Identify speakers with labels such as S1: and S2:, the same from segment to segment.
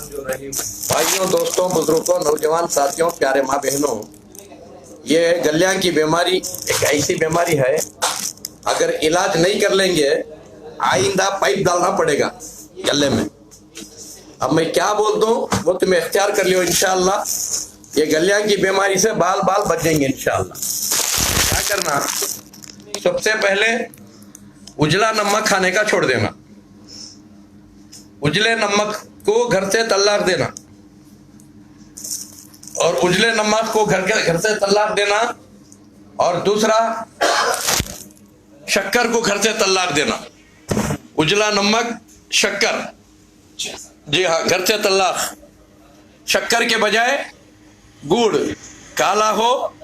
S1: भाइयों, दोस्तों, बुजुर्गों, नौजवान साथियों, प्यारे माँ बहनों, ये गलियां की बीमारी एक ऐसी बीमारी है, अगर इलाज नहीं कर लेंगे आइंदा पाइप डालना पड़ेगा गले में। अब मैं क्या बोल दूं वो तुम्हें इख्तियार कर लियो इंशाअल्लाह। ये गलियां की बीमारी से बाल बाल बच जाएंगे इंशाअल्लाह। क्या करना, सबसे पहले उजला नमक खाने का छोड़ देना। उजले नमक को घर से तलाक देना, और उजले नमक को घर से तलाक देना। और दूसरा, शक्कर को घर से तलाक देना। उजला नमक, शक्कर, जी हाँ, घर से तलाक। शक्कर के बजाय गुड़, काला हो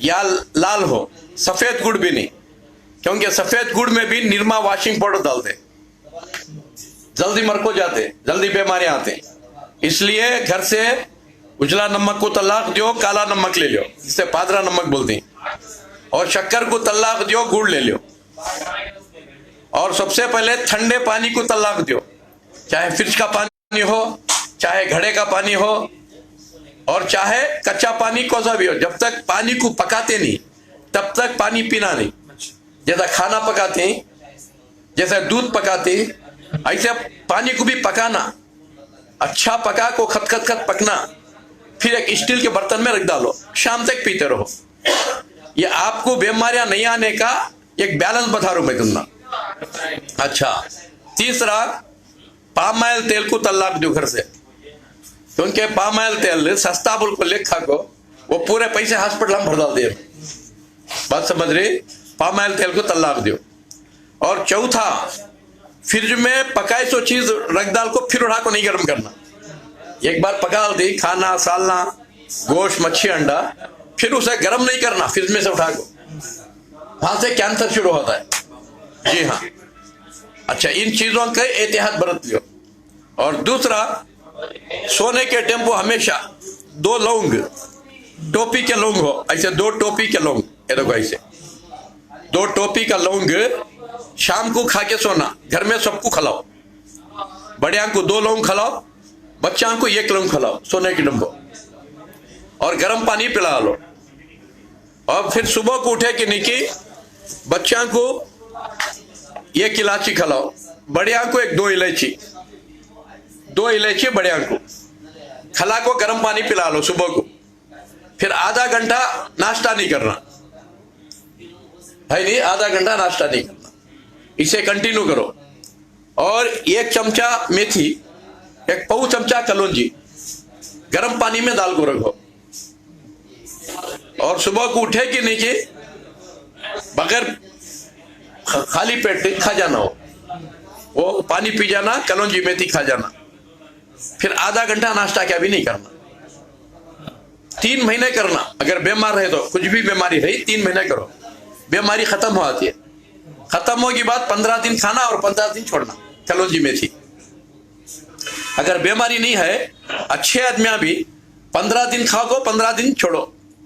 S1: या लाल हो, सफेद गुड़ भी नहीं, क्योंकि सफेद गुड़ में भी निरमा वॉशिंग पाउडर डालते, जल्दी मर को जाते, जल्दी बीमारियां आते। इसलिए घर से उजला नमक को तलाक दो, काला नमक ले लो, जिसे पादरा नमक बोलते हैं, और शक्कर को तलाक दो, गुड़ ले लो। और सबसे पहले ठंडे पानी को तलाक दो, चाहे फ्रिज का पानी हो, चाहे घड़े का पानी हो, और चाहे कच्चा पानी कौन सा भी हो। जब तक पानी को पकाते नहीं तब तक पानी पीना नहीं। जैसा खाना पकाते हैं, जैसे दूध पकाते हैं, ऐसे पानी को भी पकाना, अच्छा पका को खत खत खत पकना, फिर एक स्टील के बर्तन में रख डालो, शाम तक पीते रहो। ये आपको बीमारियां नहीं आने का एक बैलेंस बता रहा हूं मैं तुमने। अच्छा, तीसरा, पाम ऑयल तेल को तलाक दो घर से, क्योंकि पाम ऑयल तेल सस्ता बोल को लिखा को वो पूरे पैसे हॉस्पिटल में भर डाल दिए। बात समझ रही? पाम ऑयल तेल को तलाक दो। और चौथा, फ्रिज में पकाए सो चीज रख डाल को फिर उड़ा को नहीं गर्म करना। एक बार पका दी खाना, सालना, गोश्त, मच्छी, अंडा, फिर उसे गर्म नहीं करना फ्रिज में से उठा को, वहां से कैंसर शुरू होता है। जी हाँ। अच्छा, इन चीजों का एहतियात बरत लियो। और दूसरा, सोने के टेम्पो हमेशा 2 लौंग, टोपी के लौंग हो, ऐसे 2 टोपी के लौंग, ये देखो ऐसे 2 टोपी का लौंग शाम को खा के सोना। घर में सबको खिलाओ, बड़िया को 2 लौंग खिलाओ, बच्चा को 1 लौंग खिलाओ, सोने के डब्बो, और गर्म पानी पिला लो। और फिर सुबह को उठे कि नहीं कि बच्चा को 1 इलायची खिलाओ, बड़िया को 2 इलायची, 2 इलायची बड़िया को खिला को गर्म पानी पिला लो सुबह को। फिर आधा घंटा नाश्ता नहीं करना है, नहीं, आधा घंटा नाश्ता नहीं करना। इसे कंटिन्यू करो। और 1 चमचा मेथी, 1 पाव चमचा कलौंजी गर्म पानी में डाल को रखो, और सुबह को उठे कि नहीं कि बगैर खाली पेट खा जाना हो, वो पानी पी जाना, कलौंजी मेथी खा जाना। फिर आधा घंटा नाश्ता क्या भी नहीं करना। 3 महीने करना। अगर बीमार रहे तो, कुछ भी बीमारी रही, 3 महीने करो, बीमारी खत्म हो जाती है। खत्म होगी बात 15 दिन खाना और 15 दिन छोड़ना कलौंजी मेथी। अगर बीमारी नहीं है, अच्छे आदमियां भी 15 दिन खाओ को 15 दिन छोड़ो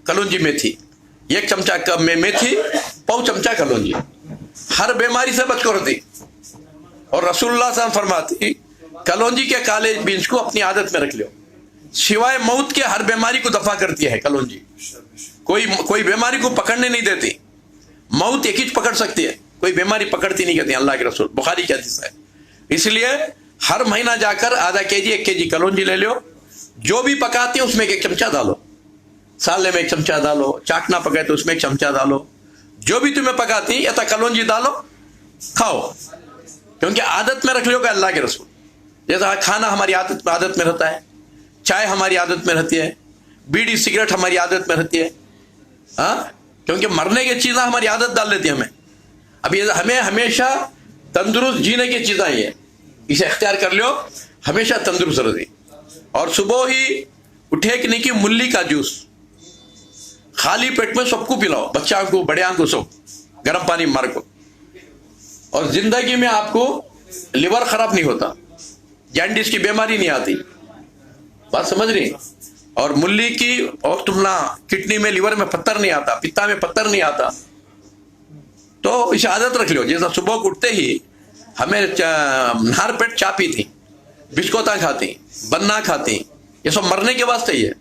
S1: कलौंजी मेथी। 1 चमचा मेथी, पाव चमचा कलौंजी, हर बीमारी से बच कर होती। और रसूलुल्लाह सल्लल्लाहु अलैहि वसल्लम फरमाती, कलौंजी के काले बीज को अपनी आदत में रख लो, सिवाय मौत के हर बीमारी को दफा करती है कलौंजी। कोई बीमारी को पकड़ने नहीं देती। मौत एक ही पकड़ सकती है, कोई बीमारी पकड़ती नहीं, कहती अल्लाह के रसूल, बुखारी की हदीस है। इसलिए हर महीना जाकर आधा केजी 1 केजी कलौंजी ले लो। जो भी पकाते हैं उसमें 1 चमचा डालो, साले में 1 चमचा डालो, चाकना पकाए तो उसमें 1 चमचा डालो। जो भी तुम्हें पकाती है या कलौंजी डालो, खाओ, क्योंकि आदत में रख लो का अल्लाह के रसूल। जैसा खाना हमारी आदत में रहता है, चाय हमारी आदत में रहती है, बीड़ी सिगरेट हमारी आदत में रहती है, हाँ, क्योंकि मरने की चीजें हमारी आदत डाल लेती है हमें। अभी हमें हमेशा तंदुरुस्त जीने की चीजें है, इसे इख्तियार कर लो, हमेशा तंदुरुस्त रहती। और सुबह ही उठे कि नहीं कि मुल्ली का जूस खाली पेट में सबको पिलाओ, बच्चा को, बड़े को, सब गर्म पानी मार को। और जिंदगी में आपको लिवर खराब नहीं होता, जैंडिस की बीमारी नहीं आती। बात समझ रही? और मुल्ली की, और तुमना किडनी में, लिवर में पत्थर नहीं आता, पित्ता में पत्थर नहीं आता। तो इसे आदत रख लो। जैसा सुबह उठते ही हमें नहर पेट चा पी थी, बिस्कोता खाती, बन्ना खाती, ये सब मरने के वास्ते ही है।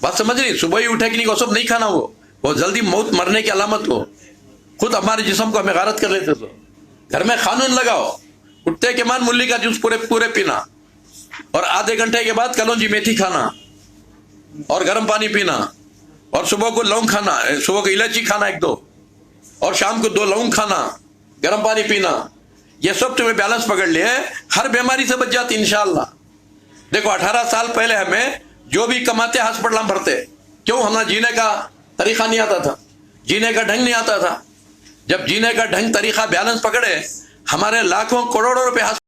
S1: बात समझ रही? सुबह ही उठे कि नहीं, वो सब नहीं खाना, वो जल्दी मौत मरने की अलामत हो। खुद हमारे जिस्म को हमें गारत कर लेते। तो घर में कानून लगाओ, उठते के बाद मूली का जूस पूरे पूरे पीना, और आधे घंटे के बाद कलौंजी मेथी खाना, और गर्म पानी पीना, और सुबह को लौंग खाना, सुबह को इलायची खाना 1-2, और शाम को 2 लौंग खाना, गर्म पानी पीना। ये सब तुम्हें बैलेंस पकड़ लिए, हर बीमारी से बच जाती इंशाअल्लाह। देखो 18 साल पहले हमें जो भी कमाते हॉस्पिटल में भरते, क्यों? हमें जीने का तरीका नहीं आता था, जीने का ढंग नहीं आता था। जब जीने का ढंग तरीका बैलेंस पकड़े, हमारे लाखों करोड़ों रुपए